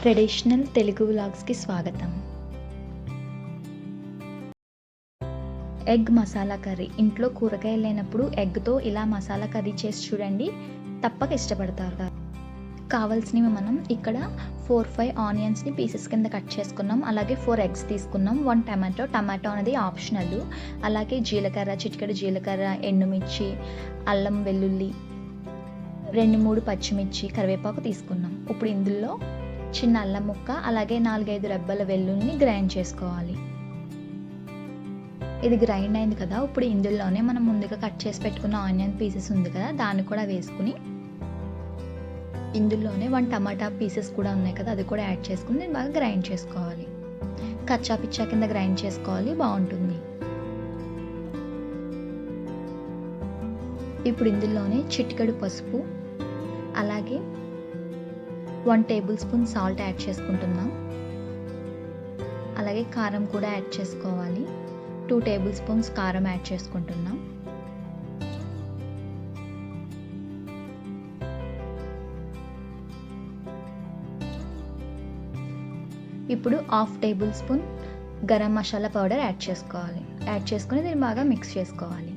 Traditional Telugu వ్లాగ్స్కి స్వాగతం. Egg masala curry. ఇంట్లో కూరగాయలు లేనప్పుడు ఎగ్తో ఇలా మసాలా కర్రీ చేసి చూడండి, తప్పక ఇష్టపడతారు. కావాల్సినవి మనం ఇక్కడ 4-5 ఆనియన్స్ని పీసెస్ కింద కట్ చేసుకున్నాం. అలాగే 4 ఎగ్స్ తీసుకున్నాం. 1 టమాటో అనేది ఆప్షనల్. అలాగే జీలకర్ర, చిటికెడు జీలకర్ర, ఎండుమిర్చి, అల్లం వెల్లుల్లి, 2-3 పచ్చిమిర్చి, కరివేపాకు తీసుకున్నాం. ఇప్పుడు ఇందులో చిన్న అల్లం ముక్క, అలాగే 4-5 రెబ్బల వెల్లుల్లిని గ్రైండ్ చేసుకోవాలి. ఇది గ్రైండ్ అయింది కదా. ఇప్పుడు ఇందులోనే మనం ముందుగా కట్ చేసి పెట్టుకున్న ఆనియన్ పీసెస్ ఉంది కదా, దాన్ని కూడా వేసుకుని ఇందులోనే 1 టమాటా పీసెస్ కూడా ఉన్నాయి కదా, అది కూడా యాడ్ చేసుకుని దీన్ని బాగా గ్రైండ్ చేసుకోవాలి. కచ్చా పిచ్చా కింద గ్రైండ్ చేసుకోవాలి, బాగుంటుంది. ఇప్పుడు ఇందులోనే చిటికెడు పసుపు, అలాగే 1 టేబుల్ స్పూన్ సాల్ట్ యాడ్ చేసుకుంటున్నాం. అలాగే కారం కూడా యాడ్ చేసుకోవాలి. 2 టేబుల్ స్పూన్స్ కారం యాడ్ చేసుకుంటున్నాం. ఇప్పుడు 1/2 table spoon garam masala powder add చేసుకోవాలి. యాడ్ చేసుకుని దీన్ని బాగా మిక్స్ చేసుకోవాలి.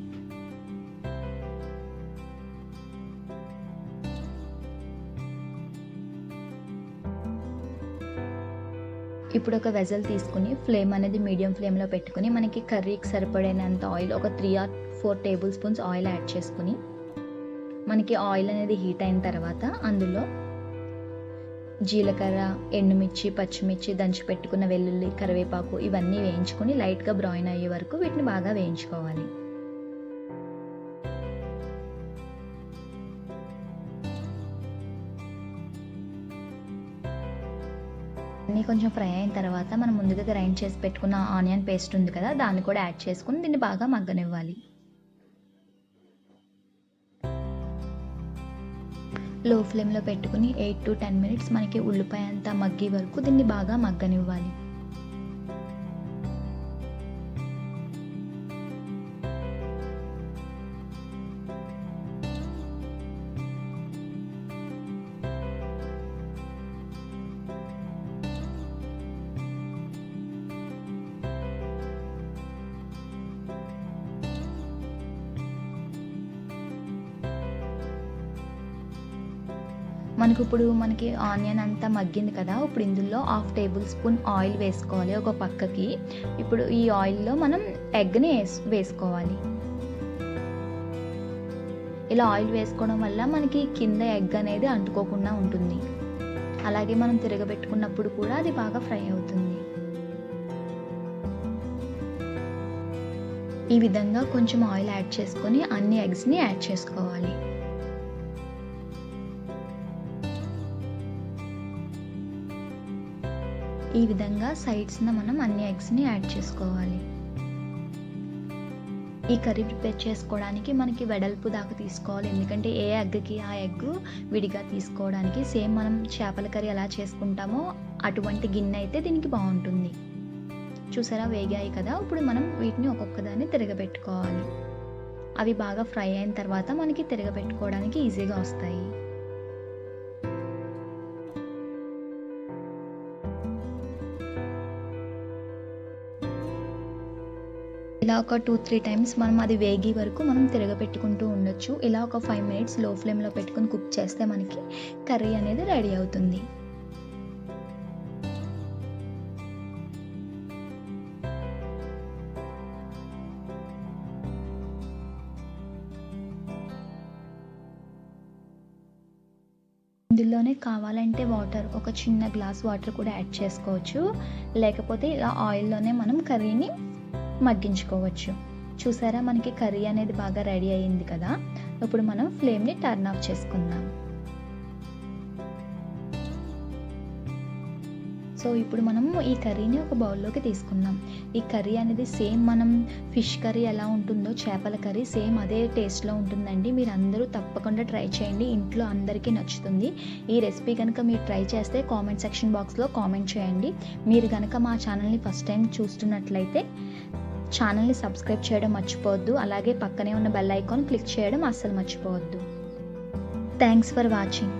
ఇప్పుడు ఒక వెజల్ తీసుకుని ఫ్లేమ్ అనేది మీడియం ఫ్లేమ్లో పెట్టుకుని మనకి కర్రీకి సరిపడేంత ఆయిల్, ఒక 3 or 4 table spoons oil add చేసుకుని మనకి ఆయిల్ అనేది హీట్ అయిన తర్వాత అందులో జీలకర్ర, ఎండుమిర్చి, పచ్చిమిర్చి, దంచి పెట్టుకున్న వెల్లుల్లి, కరివేపాకు ఇవన్నీ వేయించుకుని లైట్గా బ్రౌన్ అయ్యే వరకు వీటిని బాగా వేయించుకోవాలి. అన్నీ కొంచెం ఫ్రై అయిన తర్వాత మనం ముందుగా గ్రైండ్ చేసి పెట్టుకున్న ఆనియన్ పేస్ట్ ఉంది కదా, దాన్ని కూడా యాడ్ చేసుకుని దీన్ని బాగా మగ్గనివ్వాలి. లో ఫ్లేమ్లో పెట్టుకుని 8 to 10 minutes మనకి ఉల్లిపాయ అంతా మగ్గే వరకు దీన్ని బాగా మగ్గనివ్వాలి. మనకి ఆనియన్ అంతా మగ్గింది కదా. ఇప్పుడు ఇందులో 1/2 టేబుల్ స్పూన్ ఆయిల్ వేసుకోవాలి ఒక పక్కకి. ఇప్పుడు ఈ ఆయిల్లో మనం ఎగ్ని వేసుకోవాలి. ఇలా ఆయిల్ వేసుకోవడం వల్ల మనకి కింద ఎగ్ అనేది అంటుకోకుండా ఉంటుంది. అలాగే మనం తిరగబెట్టుకున్నప్పుడు కూడా అది బాగా ఫ్రై అవుతుంది. ఈ విధంగా కొంచెం ఆయిల్ యాడ్ చేసుకొని అన్ని ఎగ్స్ని యాడ్ చేసుకోవాలి. ఈ విధంగా సైడ్స్న మనం అన్ని ఎగ్స్ని యాడ్ చేసుకోవాలి. ఈ కర్రీ ప్రిపేర్ చేసుకోవడానికి మనకి వెడల్పు దాకా తీసుకోవాలి. ఎందుకంటే ఏ ఎగ్కి ఆ ఎగ్ విడిగా తీసుకోవడానికి సేమ్ మనం చేపల కర్రీ ఎలా చేసుకుంటామో అటువంటి గిన్నె అయితే దీనికి బాగుంటుంది. చూసారా, వేగాయి కదా. ఇప్పుడు మనం వీటిని ఒక్కొక్కదాన్ని తిరగబెట్టుకోవాలి. అవి బాగా ఫ్రై అయిన తర్వాత మనకి తిరగబెట్టుకోవడానికి ఈజీగా వస్తాయి. ఇలా ఒక 2-3 టైమ్స్ మనం అది వేగే వరకు మనం తిరగబెట్టుకుంటూ ఉండొచ్చు. ఇలా ఒక 5 minutes లో ఫ్లేమ్లో పెట్టుకుని కుక్ చేస్తే మనకి కర్రీ అనేది రెడీ అవుతుంది. ఇందులోనే కావాలంటే వాటర్, ఒక చిన్న గ్లాస్ వాటర్ కూడా యాడ్ చేసుకోవచ్చు. లేకపోతే ఇలా ఆయిల్లోనే మనం కర్రీని మగ్గించుకోవచ్చు. చూసారా, మనకి కర్రీ అనేది బాగా రెడీ అయ్యింది కదా. ఇప్పుడు మనం ఫ్లేమ్ని టర్న్ ఆఫ్ చేసుకుందాం. సో ఇప్పుడు మనము ఈ కర్రీని ఒక బౌల్లోకి తీసుకుందాం. ఈ కర్రీ అనేది సేమ్ మనం ఫిష్ కర్రీ ఎలా ఉంటుందో, చేపల కర్రీ సేమ్ అదే టేస్ట్లో ఉంటుందండి. మీరు అందరూ తప్పకుండా ట్రై చేయండి, ఇంట్లో అందరికీ నచ్చుతుంది. ఈ రెసిపీ కనుక మీరు ట్రై చేస్తే కామెంట్ సెక్షన్ బాక్స్లో కామెంట్ చేయండి. మీరు కనుక మా ఛానల్ని ఫస్ట్ టైం చూస్తున్నట్లయితే ఛానల్ని సబ్స్క్రైబ్ చేయడం మర్చిపోవద్దు. అలాగే పక్కనే ఉన్న బెల్ ఐకాన్ క్లిక్ చేయడం అస్సలు మర్చిపోవద్దు. Thanks for watching.